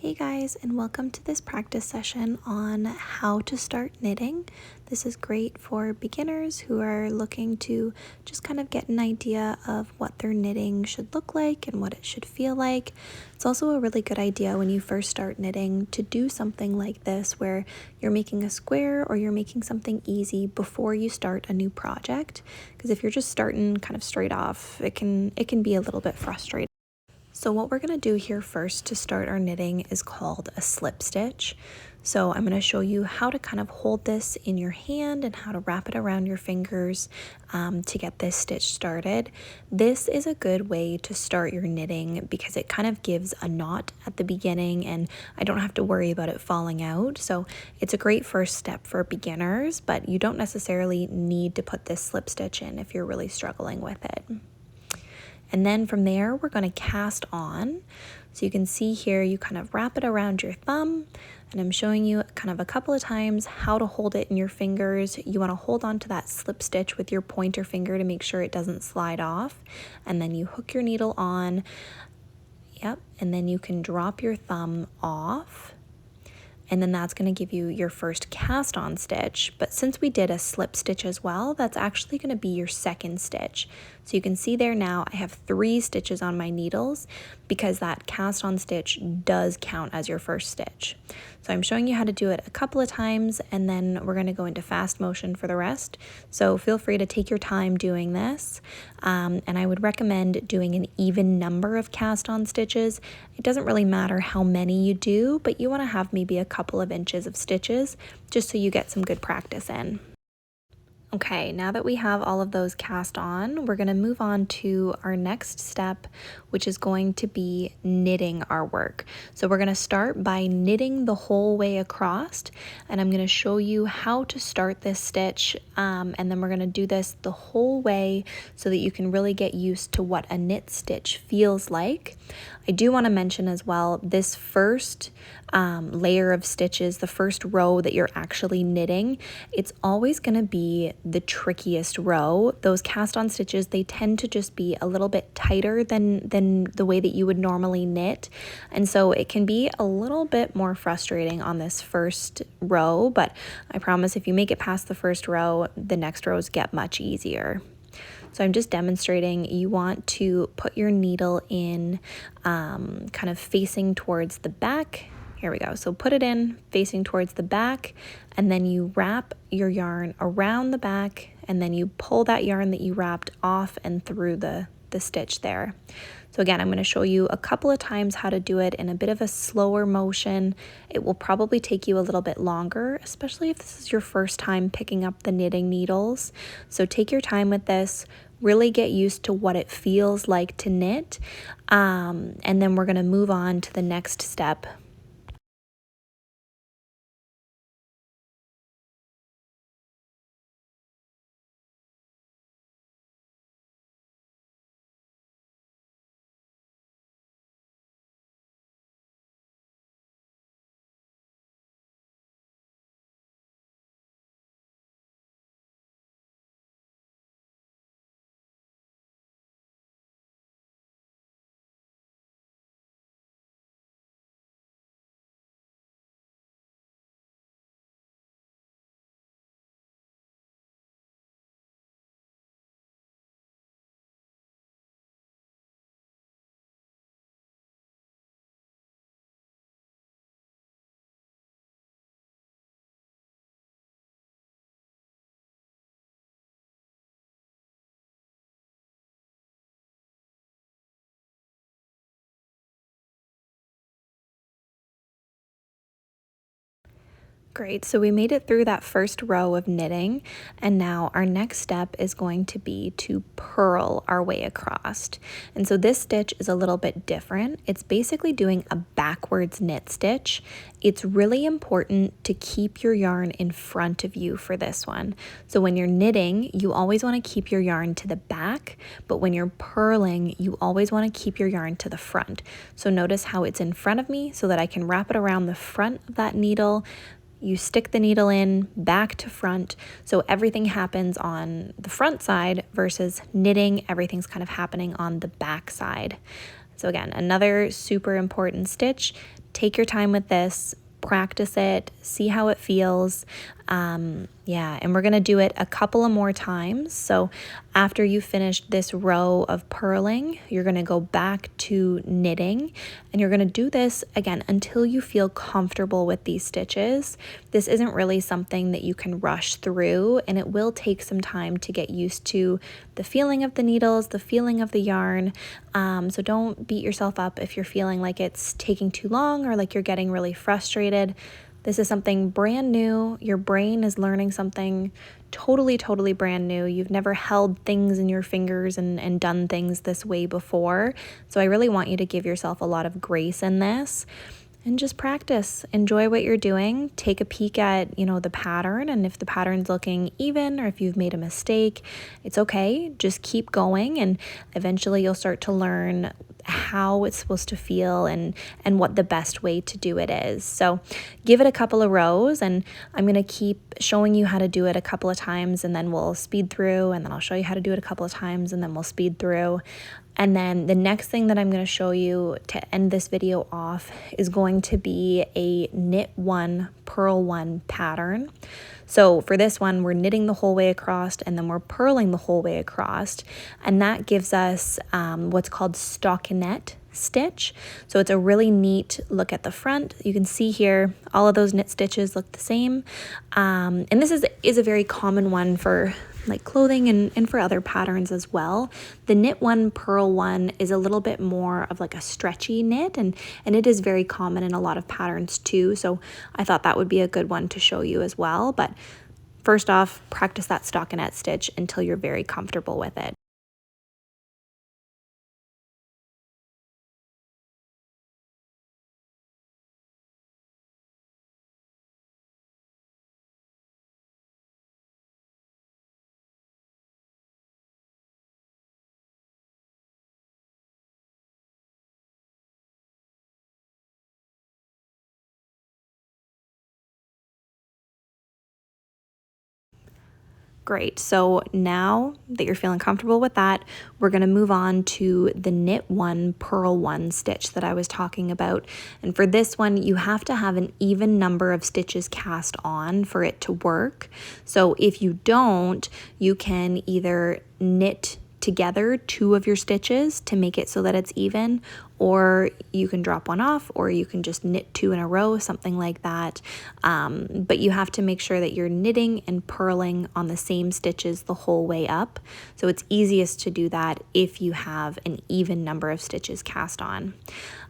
Hey guys, and welcome to this practice session on how to start knitting. This is great for beginners who are looking to just kind of get an idea of what their knitting should look like and what it should feel like. It's also a really good idea when you first start knitting to do something like this where you're making a square or you're making something easy before you start a new project. Because if you're just starting kind of straight off, it can be a little bit frustrating. So what we're going to do here first to start our knitting is called a slip stitch. So I'm going to show you how to kind of hold this in your hand and how to wrap it around your fingers to get this stitch started. This is a good way to start your knitting because it kind of gives a knot at the beginning and I don't have to worry about it falling out. So it's a great first step for beginners, but you don't necessarily need to put this slip stitch in if you're really struggling with it. And then from there, we're going to cast on. So you can see here, you kind of wrap it around your thumb, and I'm showing you kind of a couple of times how to hold it in your fingers. You want to hold on to that slip stitch with your pointer finger to make sure it doesn't slide off. And then you hook your needle on. Yep. And then you can drop your thumb off. And then that's going to give you your first cast on stitch. But since we did a slip stitch as well, that's actually going to be your second stitch. So you can see there now I have 3 stitches on my needles because that cast on stitch does count as your first stitch. So I'm showing you how to do it a couple of times and then we're going to go into fast motion for the rest. So feel free to take your time doing this. And I would recommend doing an even number of cast on stitches. It doesn't really matter how many you do, but you want to have maybe a couple of inches of stitches just so you get some good practice in. Okay, now that we have all of those cast on, we're going to move on to our next step, which is going to be knitting our work. So we're going to start by knitting the whole way across, and I'm going to show you how to start this stitch, and then we're going to do this the whole way so that you can really get used to what a knit stitch feels like. I do want to mention as well, this first layer of stitches, the first row that you're actually knitting, it's always going to be the trickiest row. Those cast on stitches, they tend to just be a little bit tighter than the way that you would normally knit. And so it can be a little bit more frustrating on this first row, but I promise if you make it past the first row, the next rows get much easier. So I'm just demonstrating, you want to put your needle in kind of facing towards the back. Here we go. So put it in facing towards the back and then you wrap your yarn around the back and then you pull that yarn that you wrapped off and through the stitch there. So again, I'm going to show you a couple of times how to do it in a bit of a slower motion. It will probably take you a little bit longer, especially if this is your first time picking up the knitting needles. So take your time with this, really get used to what it feels like to knit, and then we're going to move on to the next step. Great, so we made it through that first row of knitting, and now our next step is going to be to purl our way across. And so this stitch is a little bit different. It's basically doing a backwards knit stitch. It's really important to keep your yarn in front of you for this one. So when you're knitting, you always want to keep your yarn to the back, but when you're purling, you always want to keep your yarn to the front. So notice how it's in front of me so that I can wrap it around the front of that needle. You stick the needle in back to front, so everything happens on the front side versus knitting, everything's kind of happening on the back side. So again, another super important stitch. Take your time with this, practice it, see how it feels. And we're gonna do it a couple of more times. So after you finish this row of purling, you're gonna go back to knitting, and you're gonna do this again until you feel comfortable with these stitches. This isn't really something that you can rush through, and it will take some time to get used to the feeling of the needles, the feeling of the yarn. So don't beat yourself up if you're feeling like it's taking too long or like you're getting really frustrated. This is something brand new. Your brain is learning something totally brand new. You've never held things in your fingers and done things this way before. So I really want you to give yourself a lot of grace in this and just practice. Enjoy what you're doing. Take a peek at, the pattern, and if the pattern's looking even or if you've made a mistake, it's okay. Just keep going, and eventually you'll start to learn how it's supposed to feel and what the best way to do it is. So give it a couple of rows, and I'm going to keep showing you how to do it a couple of times, and then we'll speed through, and then I'll show you how to do it a couple of times, and then we'll speed through. And then the next thing that I'm going to show you to end this video off is going to be a knit one, purl one pattern. So for this one, we're knitting the whole way across, and then we're purling the whole way across. And that gives us what's called stockinette stitch. So it's a really neat look at the front. You can see here, all of those knit stitches look the same. And this is a very common one for like clothing and for other patterns as well. The knit one, purl one is a little bit more of like a stretchy knit, and it is very common in a lot of patterns too. So I thought that would be a good one to show you as well. But first off, practice that stockinette stitch until you're very comfortable with it. Great. So now that you're feeling comfortable with that, we're going to move on to the knit one, purl one stitch that I was talking about. And for this one, you have to have an even number of stitches cast on for it to work. So if you don't, you can either knit together two of your stitches to make it so that it's even, or you can drop one off, or you can just knit two in a row, something like that. But you have to make sure that you're knitting and purling on the same stitches the whole way up. So it's easiest to do that if you have an even number of stitches cast on.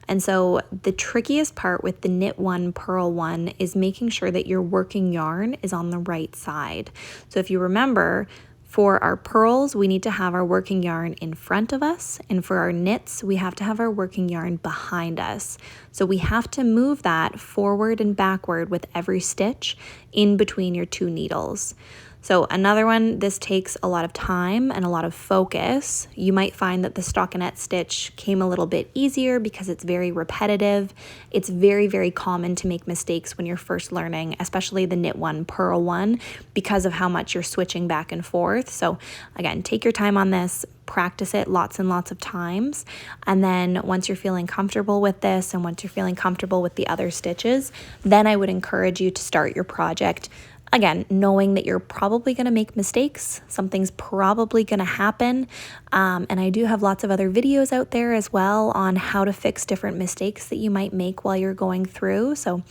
And so the trickiest part with the knit one, purl one is making sure that your working yarn is on the right side. So if you remember, for our purls, we need to have our working yarn in front of us, and for our knits, we have to have our working yarn behind us. So we have to move that forward and backward with every stitch in between your two needles. So another one, this takes a lot of time and a lot of focus. You might find that the stockinette stitch came a little bit easier because it's very repetitive. It's very common to make mistakes when you're first learning, especially the knit one, purl one, because of how much you're switching back and forth. So again, take your time on this, practice it lots and lots of times. And then once you're feeling comfortable with this, and once you're feeling comfortable with the other stitches, then I would encourage you to start your project. Again, knowing that you're probably going to make mistakes, something's probably going to happen. And I do have lots of other videos out there as well on how to fix different mistakes that you might make while you're going through. So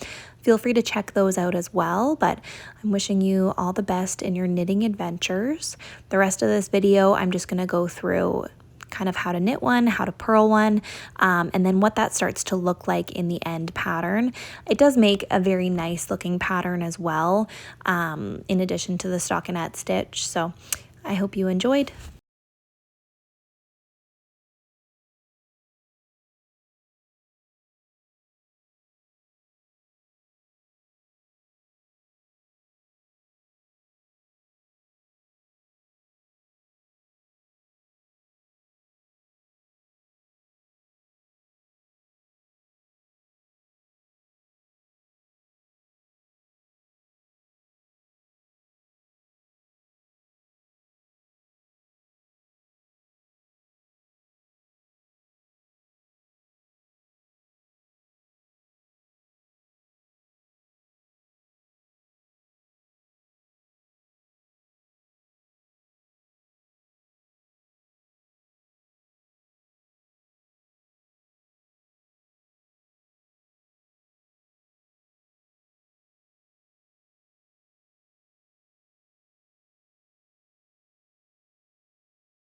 feel free to check those out as well. But I'm wishing you all the best in your knitting adventures. The rest of this video, I'm just going to go through kind of how to knit one, how to purl one, and then what that starts to look like in the end pattern. It does make a very nice looking pattern as well, in addition to the stockinette stitch. So I hope you enjoyed.